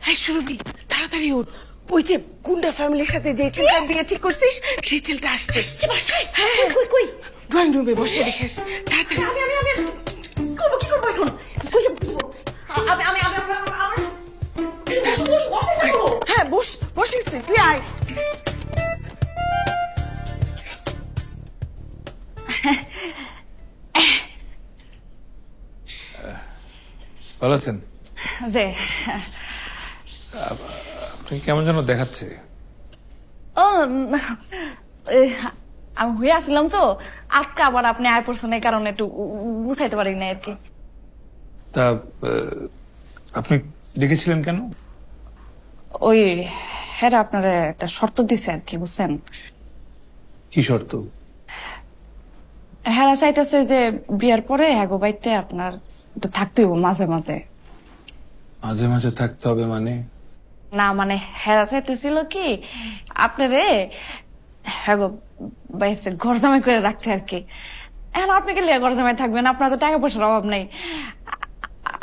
হ্যাঁ সুরভি, তাড়াতাড়ি ওঠ। ওই যে গুন্ডা ফ্যামিলির সাথে যে ছেলেটা বিয়ে ঠিক করছিস, সেই ছেলেটা আসছে। বাসায়? হ্যাঁ কই কই? ড্রয়িং রুমে বসে রেখেস। তাড়াতাড়ি। আমি করবো কি করবো এখন? কই যাব? আমি বস বসতে থাকবো। হ্যাঁ বস, বসিস তুই আয়। ভালো আছেন? যে আপনি কেমন যেন দেখাচ্ছে। ও আমি হয়ে আসলাম তো আজকে আবার আপনি আয় পড়ছেন এই কারণে একটু বুঝাইতে পারি না আর কি। তা আপনি ডেকেছিলেন কেন? ওই হ্যাঁ আপনার একটা শর্ত দিছে আর কি, বুঝছেন? কি শর্ত? হ্যাঁ চাইতেছে যে বিয়ার পরে হ্যাগো বাইতে আপনার একটু থাকতে হইব মাঝে মাঝে। মাঝে মাঝে থাকতে হবে মানে? না মানে হেরা চাইতেছিল কি আপনারে হ্যাগো বাইতে ঘর জামাই করে রাখতে আর কি। এখন আপনি গেলে ঘর জামাই থাকবেন, আপনার তো টাকা পয়সার অভাব নেই।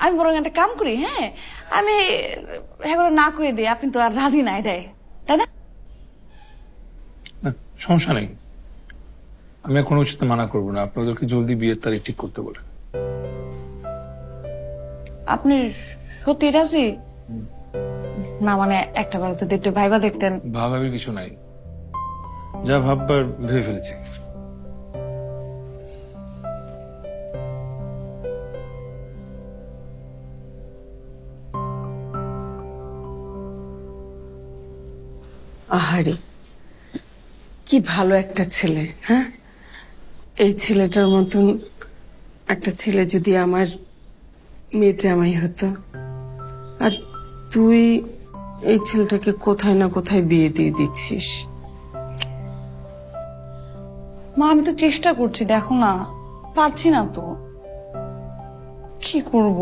আমি বরং একটা কাম করি, হ্যাঁ আমি হ্যাঁ না করে দিই, আপনি তো আর রাজি নাই দেয়, তাই না? না, সমস্যা নেই, আমি আর কোনো কিছুতে মানা করবো না। আপনাদেরকে জলদি বিয়ের তারিখ ঠিক করতে বলে। আপনি সত্যি রাজি? না মানে একটা বার যদি একটু ভাইবা দেখতেন। ভাবাবের কিছু নাই, যা ভাববার ভেবে ফেলেছি। আহারে কি ভালো একটা ছেলে। হ্যাঁ, এই ছেলেটার মতন একটা ছেলে যদি আমার মেয়ের জামাই হতো। আর তুই এই ছেলেটাকে কোথায় না কোথায় বিয়ে দিয়ে দিচ্ছিস। মা আমি তো চেষ্টা করছি, দেখো না পারছি না তো, কি করব।